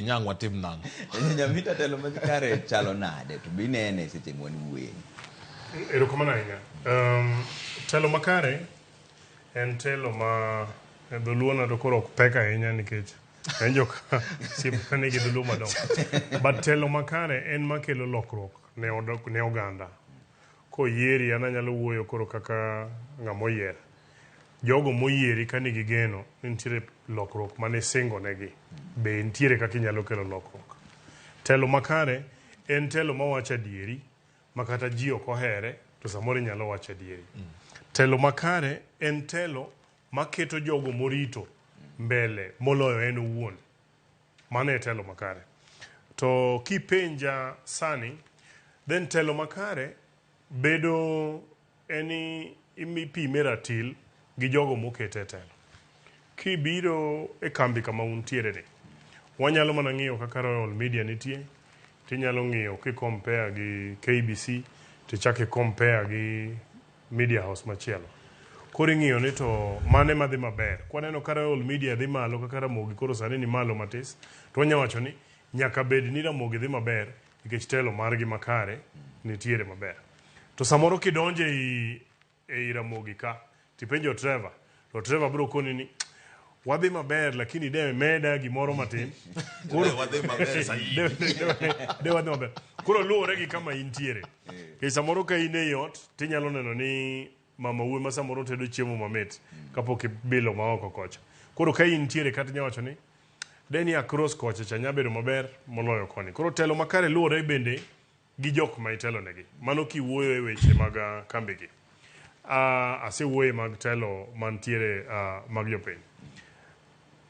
Nyangwa tim nang. Nyamita telo makare chalo nade to binene seche mon wuoyi. Erokamano ahinya. Telo makare en telo ma dholuo to koro ok pek ahinya nikech en jok siep nigi dholuo madongo. But telo makare en makelo lokruok ne oganda. Koyieri an anyalo wuoyo koro kaka ng'ama oyier. Jogo moyieri ka nigi geno nitiere lokruok mane singo negi. Be nitiere kaka inyalo kelo lokruok. Telo makare en telo mawacho adieri makata ji ok ohere to samoro inyalo wacho adieri. Telo makare en telo maketo jogo morito mbele moloyo en owuon. Mano e telo makare. To kipenja sani, then telo makare bedo eni imipime ratil gi jogo mokete telo. Kibiro e kambi kama untiere ni, wanyalo mana ng'iyo kaka Royal Media nitie, tinyalo ng'iyo compare gi KBC, tichaki compare gi Media House machielo. Koro ing'iyo ni to mane madhi maber. Kwaneno ka Royal Media dhi malo kaka Ramogi koro sani ni malo matis, to wanya wacho ni nyaka bed ni Ramogi dhi maber nikech telo margi makare nitiere maber. To samoro kidonje ei Ramogi ka, tipenjo Trevor, to Trevor bro koni ni wadhi maber lakini de meda gimoro matin. Koro wadhi maber sahi. De wadhi maber. Koro luore gi kama intiere. Ke samoro ka in e ot, tinyalo neno ni mama wuoyi ma samoro tedo chiemo mamit kapok ibilo ma oko kocha. Koro ka intiere kata nyawacho ni deni across kocha cha nyabedo maber moloyo koni. Koro telo makare luore bende gi jok ma itelo negi. Mano kiwuoyo e weche mag kambi gi. Asewuoye mag telo mantiere mag jopiny.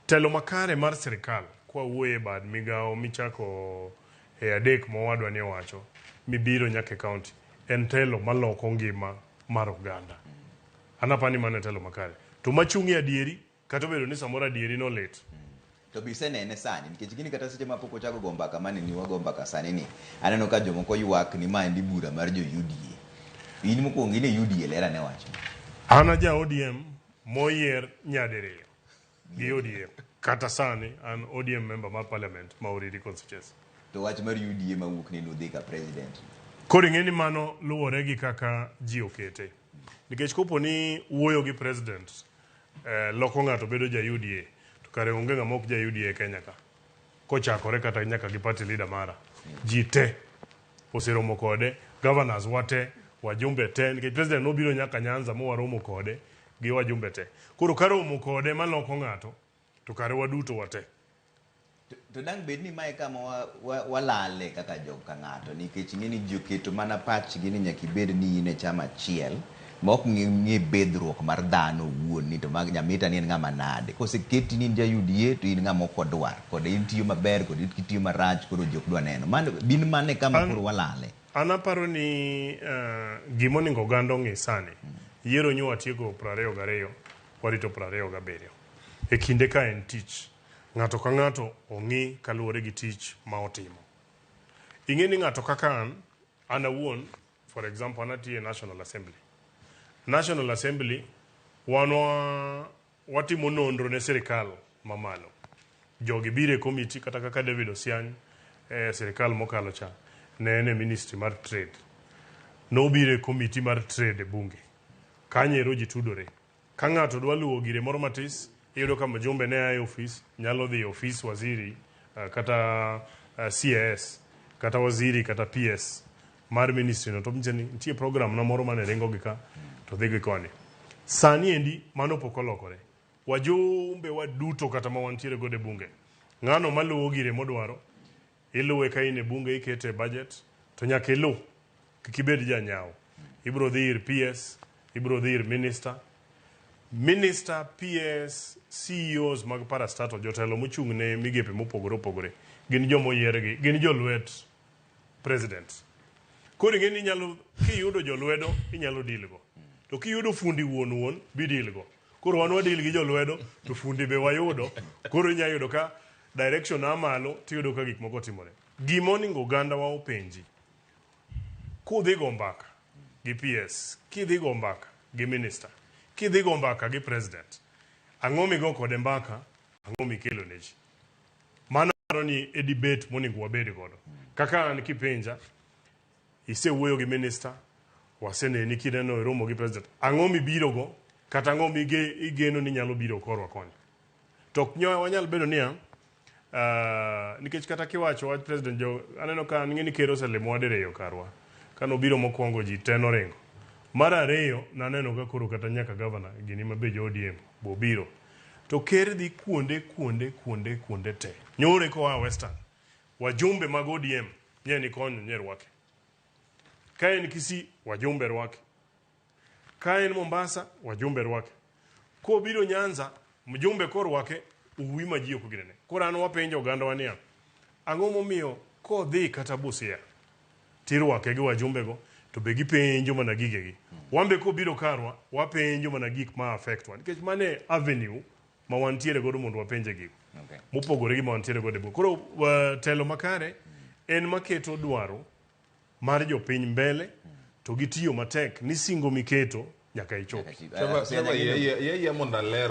Telo makare mar sirikal kwa wuoye bad migao michako e adek mawadwa ni owacho mibiro nyaka county en telo maloko ngima mar oganda. Anapani mano telo makare. To machungi adieri kata bedo ni samoro adieri no lit. To bisenene sani nikech gini kata seche mapok ochako go mbaka mane ni wago mbaka sani ni aneno ka jomoko ywak ni ma ndi bura mar jo UDA. In mokwongo ine UDA lera ne wacho. Ana ja ODM moyier nyadiriyo gi ODM. Kata sani an ODM member mar parliament ma Oriri constituency. To wach mar UDA mawuok ni nudhi ka president. Koro ing'eni mano luwore gi kaka ji okete. Nikech kopo ni wuoyo gi president loko ng'ato bedo ja UDA, to kare onge ng'ama ok ja UDA Kenya ka. Kochakore kata nyaka gi party leader mara. Ji te oseromo kode, governors wate, wajumbe te, nikech president nobiro nyaka Nyanza mo waromo kode gi wajumbe te. Koro karomo kode maloko ng'ato, to kare waduto wate. To dang bed ni mae kama walale kaka jok ka ng'ato nikech ng'eni ji oketo mana pachgi ni nyaka ibed ni in e chama achiel ma ok ng'i bedruok mar dhano wuon ni to mag Nyamita ni en ng'ama nade. Koseketi ni in ja UDA to in ng'ama ok odwar. Kod in tiyo maber kod in tiyo marach koro jok dwa neno. Bin mane kama koro walale. Anaparo ni gimoningo oganda ong'e sani. Yiero nyo watieko 22 warito 27. E kinde ka en tich. Ng'ato ka ng'ato ong'i kaluwore gi tich ma otimo. Ing'e ni ng'ato kaka an awuon, for example, anatiye National Assembly. National Assembly watimo nonro ne sirikal mamalo. Jogi bire komiti kata kaka David Osiany sirikal mokalo cha ne ene Ministry mar Trade. No bire komiti mar Trade e bunge. Kanyero ji tudore. Ka ng'ato dwa luwo gire moro matis, iyudo ka mjumbe ne ae ofis, nyalo dhi ofis waziri, kata CAS, kata waziri, kata PS, mar ministry no. To mcheni, ntie program na moro mane rengo gika, to dhigi koni. Sani endi, mano pokolokore. Wajumbe waduto kata mawantiere gode bunge. Ng'ano maluwo gire modwaro, iluwe ka ine bunge ikete budget, to nyaka ilu, kikibed ja nyao. Ibro dhir PS, ibro dhir Minister, PS, CEOs mag parastato, jotelo mochung' ne migepe mopogore opogore. Gin jomoyiergi, gin jolwet president. Koro ing'eni inyalo, kiyudo jolwedo, inyalo dilgo. To kiyudo fundi wuon, bidilgo. Koro wan wadil gi jolwedo, to fundi be wayudo. Koro inya yudo ka direction amalo, tiyudo ka gik moko timore. Gimoningo oganda wa openji. Kudhi go mbaka gi PS, kidhi go mbaka gi minister, kidhi go mbaka gi president, ang'o migo kode mbaka, ang'o mikelo ne ji. Mano ni e debate monego wabed godo. Kaka an kipenja, isewuoyo gi minister, waseneni kineno e romo gi president. Ang'o mibiro go, kata ang'o igeno ni nyalo biro korwa koni. Tok nyowa wanyal bedo niya, nikech kata kiwacho wach president aneno ka ng'eni kero oselemo wadereyo karwa. Kano biro mokwongo ji teno rengo. Mar ariyo naneno ka koro kata nyaka governor gini mabe jo ODM bobiro. To ker dhi kuonde te. Nyore koa Western. Wajumbe mag ODM nye ni konyo nye rwake. Ka en Kisii wajumbe rwake. Ka en Mombasa wajumbe rwake. Ko biro Nyanza mjumbe korwake uwi maji ok ginene. Koro an wapenjo oganda wania. Ang'o momiyo ko dhi kata Busia tirwake gi wajumbe go to be gipenjo mana gigegi. Wambe ko biro karwa wapenjo mana gik ma affect wan. Nikech mane avenue ma wantiere godo mondo wapenje gigo. Mopogore gi ma wantiere godo. Koro telo makare en maketo dwaro mar jopiny mbele to gitiyo matek ni singo miketo nyaka ichopi. Sema, yeye monda lero